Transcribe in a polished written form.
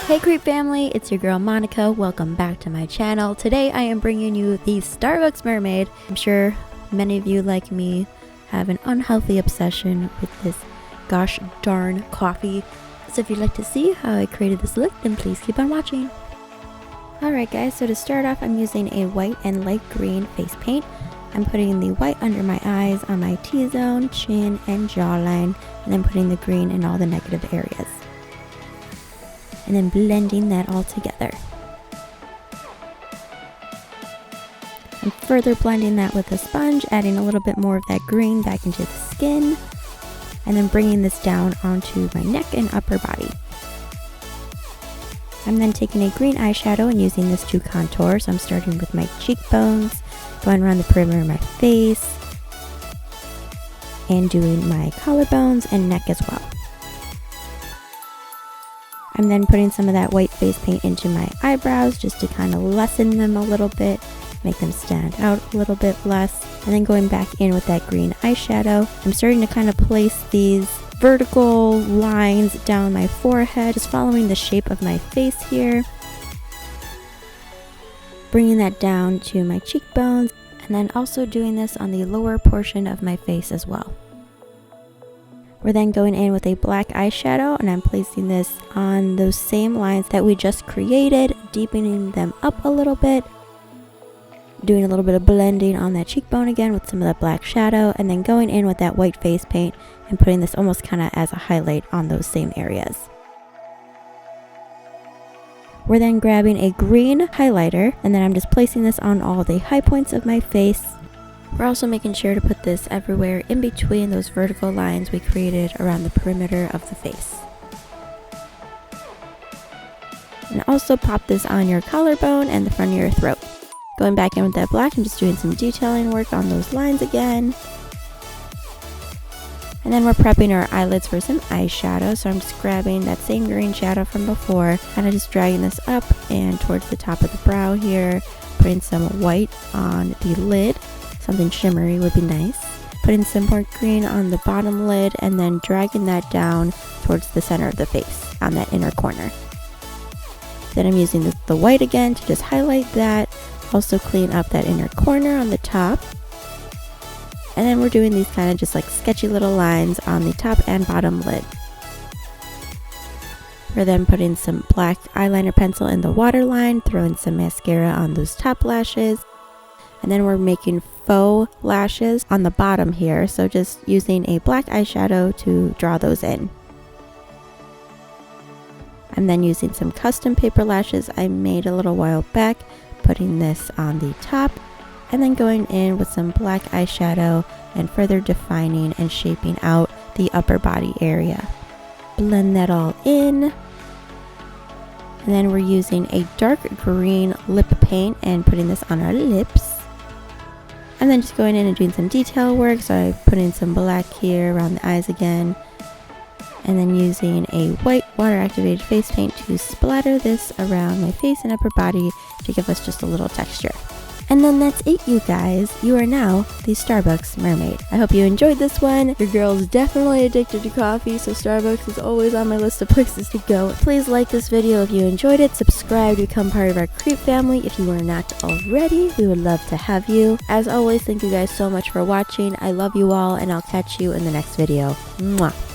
Hey Creep family, it's your girl Monica. Welcome back to my channel. Today I am bringing you the Starbucks Mermaid. I'm sure many of you like me have an unhealthy obsession with this gosh darn coffee. So if you'd like to see how I created this look, then please keep on watching. Alright guys, so to start off I'm using a white and light green face paint. I'm putting the white under my eyes, on my T-zone, chin, and jawline, and then putting the green in all the negative areas. And then blending that all together. I'm further blending that with a sponge, adding a little bit more of that green back into the skin, and then bringing this down onto my neck and upper body. I'm then taking a green eyeshadow and using this to contour, so I'm starting with my cheekbones, going around the perimeter of my face, and doing my collarbones and neck as well. I'm then putting some of that white face paint into my eyebrows just to kind of lessen them a little bit, make them stand out a little bit less, and then going back in with that green eyeshadow. I'm starting to kind of place these vertical lines down my forehead, just following the shape of my face here, bringing that down to my cheekbones, and then also doing this on the lower portion of my face as well. We're then going in with a black eyeshadow, and I'm placing this on those same lines that we just created, deepening them up a little bit, doing a little bit of blending on that cheekbone again with some of that black shadow, and then going in with that white face paint and putting this almost kind of as a highlight on those same areas. We're then grabbing a green highlighter, and then I'm just placing this on all the high points of my face. We're also making sure to put this everywhere in between those vertical lines we created around the perimeter of the face. And also pop this on your collarbone and the front of your throat. Going back in with that black and just doing some detailing work on those lines again. And then we're prepping our eyelids for some eyeshadow, so I'm just grabbing that same green shadow from before, kind of just dragging this up and towards the top of the brow here, putting some white on the lid. Something shimmery would be nice. Putting some more green on the bottom lid and then dragging that down towards the center of the face on that inner corner. Then I'm using the white again to just highlight that, also clean up that inner corner on the top. And then we're doing these kind of just like sketchy little lines on the top and bottom lid. We're then putting some black eyeliner pencil in the waterline, throwing some mascara on those top lashes. And then we're making faux lashes on the bottom here, so just using a black eyeshadow to draw those in. I'm then using some custom paper lashes I made a little while back, putting this on the top, and then going in with some black eyeshadow and further defining and shaping out the upper body area. Blend that all in. And then we're using a dark green lip paint and putting this on our lips. And then just going in and doing some detail work, so I put in some black here around the eyes again. And then using a white water activated face paint to splatter this around my face and upper body to give us just a little texture. And then that's it, you guys. You are now the Starbucks Mermaid. I hope you enjoyed this one. Your girl's definitely addicted to coffee, so Starbucks is always on my list of places to go. Please like this video if you enjoyed it. Subscribe to become part of our Creep family if you are not already. We would love to have you. As always, thank you guys so much for watching. I love you all, and I'll catch you in the next video. Mwah.